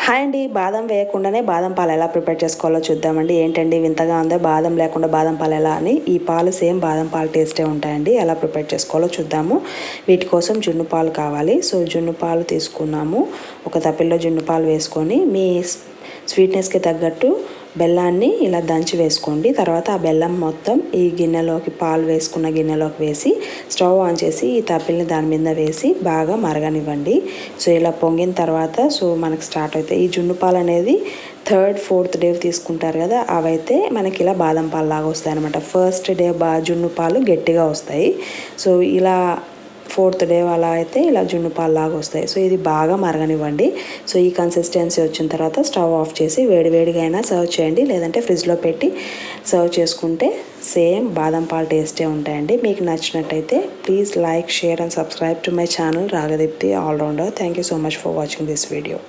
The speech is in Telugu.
హాయ్ అండి, బాదం వేయకుండానే బాదం పాలు ఎలా ప్రిపేర్ చేసుకోవాలో చూద్దామండి. ఏంటండి వింతగా ఉందో, బాదం లేకుండా బాదం పాలు ఎలా అని. ఈ పాలు సేమ్ బాదం పాలు టేస్టే ఉంటాయండి. ఎలా ప్రిపేర్ చేసుకోవాలో చూద్దాము. వీటి కోసం జున్ను పాలు కావాలి. సో జున్ను పాలు తీసుకున్నాము. ఒక తప్పిల్లో జున్ను పాలు వేసుకొని మీ స్వీట్నెస్కి తగ్గట్టు బెల్లాన్ని ఇలా దంచి వేసుకోండి. తర్వాత ఆ బెల్లం మొత్తం ఈ గిన్నెలోకి, పాలు వేసుకున్న గిన్నెలోకి వేసి స్టవ్ ఆన్ చేసి ఈ తప్పిల్ని దాని మీద వేసి బాగా మరగనివ్వండి. సో ఇలా పొంగిన తర్వాత మనకు స్టార్ట్ అవుతాయి. ఈ జున్ను పాలు అనేది 3rd, 4th డే తీసుకుంటారు కదా, అవైతే మనకి ఇలా బాదం పాలు లాగా వస్తాయి అనమాట. ఫస్ట్ డే జున్ను పాలు గట్టిగా వస్తాయి. సో ఇలా 4th డే అలా అయితే ఇలా జున్ను పాలు లాగా వస్తాయి. సో ఇది బాగా మరగనివ్వండి. సో ఈ కన్సిస్టెన్సీ వచ్చిన తర్వాత స్టవ్ ఆఫ్ చేసి వేడివేడిగా అయినా సర్వ్ చేయండి, లేదంటే ఫ్రిడ్జ్లో పెట్టి సర్వ్ చేసుకుంటే సేమ్ బాదం పాలు టేస్టే ఉంటాయండి. మీకు నచ్చినట్టయితే please like, share and subscribe to my channel Ragadeepthi allrounder. Thank you so much for watching this video.